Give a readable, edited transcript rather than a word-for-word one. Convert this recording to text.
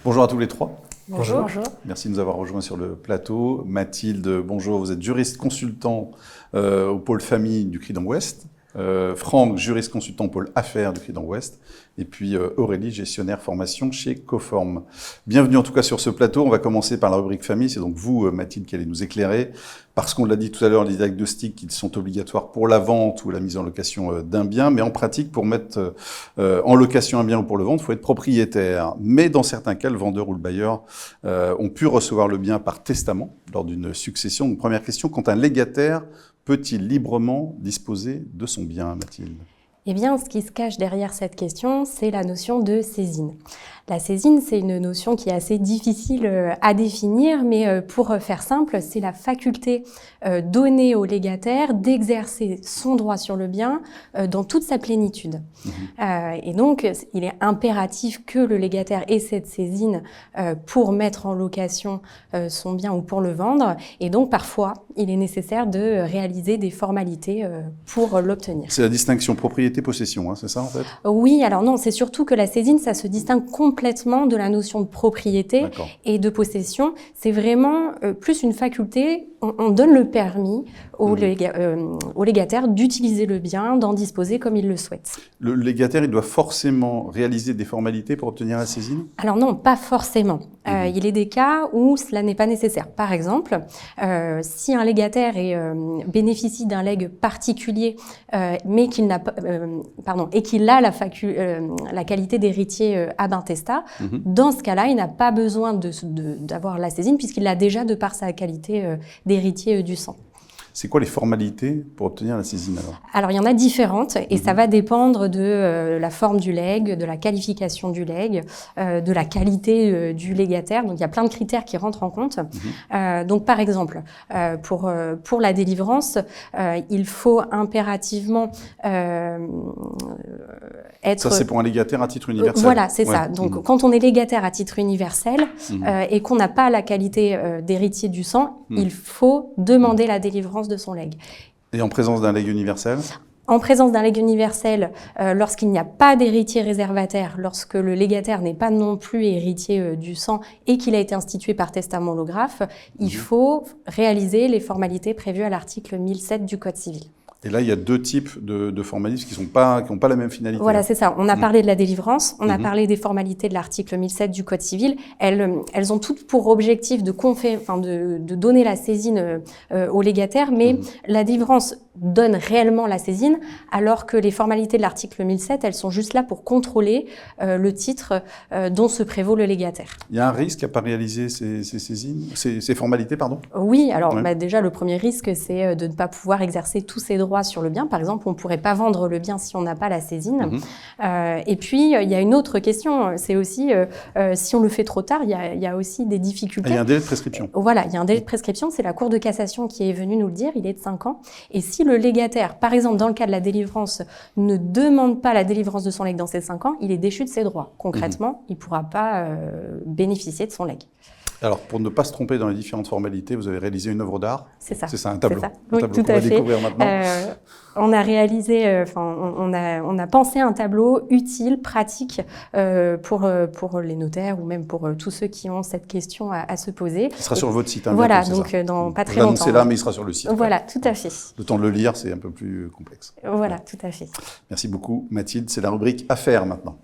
Bonjour à tous les trois. Bonjour. Bonjour. Merci de nous avoir rejoints sur le plateau. Mathilde, bonjour, vous êtes juriste consultant au pôle famille du Cridon Ouest. Franck, juriste consultant au pôle affaires du Cridon Ouest. Et puis Aurélie, gestionnaire formation chez Coform. Bienvenue en tout cas sur ce plateau. On va commencer par la rubrique famille. C'est donc vous, Mathilde, qui allez nous éclairer. Parce qu'on l'a dit tout à l'heure, les diagnostics qui sont obligatoires pour la vente ou la mise en location d'un bien. Mais en pratique, pour mettre en location un bien ou pour le vendre, il faut être propriétaire. Mais dans certains cas, le vendeur ou le bailleur ont pu recevoir le bien par testament lors d'une succession. Donc, première question, quand un légataire peut-il librement disposer de son bien, Mathilde ? Eh bien, ce qui se cache derrière cette question, c'est la notion de saisine. La saisine, c'est une notion qui est assez difficile à définir, mais pour faire simple, c'est la faculté donnée au légataire d'exercer son droit sur le bien dans toute sa plénitude. Et donc, il est impératif que le légataire ait cette saisine pour mettre en location son bien ou pour le vendre. Et donc, parfois, il est nécessaire de réaliser des formalités pour l'obtenir. C'est la distinction propriété-possession, hein, c'est ça en fait ? Oui, alors non, c'est surtout que la saisine, ça se distingue complètement de la notion de propriété et de possession. C'est vraiment plus une faculté, on donne le permis au légataire d'utiliser le bien, d'en disposer comme il le souhaite. Le légataire, il doit forcément réaliser des formalités pour obtenir la saisine ? Alors non, pas forcément. Il est des cas où cela n'est pas nécessaire. Par exemple, si un légataire bénéficie d'un legs particulier, mais qu'il n'a pas, et qu'il a la qualité d'héritier ab intestat, dans ce cas-là, il n'a pas besoin d'avoir la saisine puisqu'il l'a déjà de par sa qualité d'héritier du sang. C'est quoi les formalités pour obtenir la saisine alors ? Alors, il y en a différentes et ça va dépendre de la forme du legs, de la qualification du legs, de la qualité du légataire. Donc, il y a plein de critères qui rentrent en compte. Donc, par exemple, pour la délivrance, il faut impérativement être... Ça, c'est pour un légataire à titre universel. Voilà, c'est ça. Donc, quand on est légataire à titre universel et qu'on n'a pas la qualité d'héritier du sang, il faut demander la délivrance de son legs. Et en présence d'un legs universel ? En présence d'un legs universel, lorsqu'il n'y a pas d'héritier réservataire, lorsque le légataire n'est pas non plus héritier du sang et qu'il a été institué par testament holographe, il faut réaliser les formalités prévues à l'article 1007 du Code civil. Et là, il y a deux types de formalismes qui n'ont pas la même finalité. Voilà, c'est ça. On a parlé de la délivrance, on a parlé des formalités de l'article 1007 du Code civil. Elles ont toutes pour objectif de donner la saisine au légataire, mais la délivrance donne réellement la saisine, alors que les formalités de l'article 1007, elles sont juste là pour contrôler le titre dont se prévaut le légataire. Il y a un risque à ne pas réaliser ces formalités, pardon ? Oui, alors déjà, le premier risque, c'est de ne pas pouvoir exercer tous ses droits sur le bien. Par exemple, on ne pourrait pas vendre le bien si on n'a pas la saisine. Et puis, il y a une autre question, c'est aussi, si on le fait trop tard, il y a aussi des difficultés. Il y a un délai de prescription. Voilà, il y a un délai de prescription, c'est la Cour de cassation qui est venue nous le dire, il est de 5 ans. Et si le légataire, par exemple, dans le cas de la délivrance, ne demande pas la délivrance de son legs dans ces 5 ans, il est déchu de ses droits. Concrètement, il ne pourra pas bénéficier de son legs. Alors, pour ne pas se tromper dans les différentes formalités, vous avez réalisé une œuvre d'art. C'est ça. C'est ça, un tableau. C'est ça. Un tableau qu'on va découvrir maintenant. On a réalisé, on a pensé un tableau utile, pratique pour les notaires ou même pour tous ceux qui ont cette question à se poser. Il sera sur votre site. Voilà, donc dans pas très longtemps. C'est là, mais il sera sur le site. Voilà, tout à fait. Le temps de le lire, c'est un peu plus complexe. Voilà, tout à fait. Merci beaucoup, Mathilde. C'est la rubrique Affaires maintenant.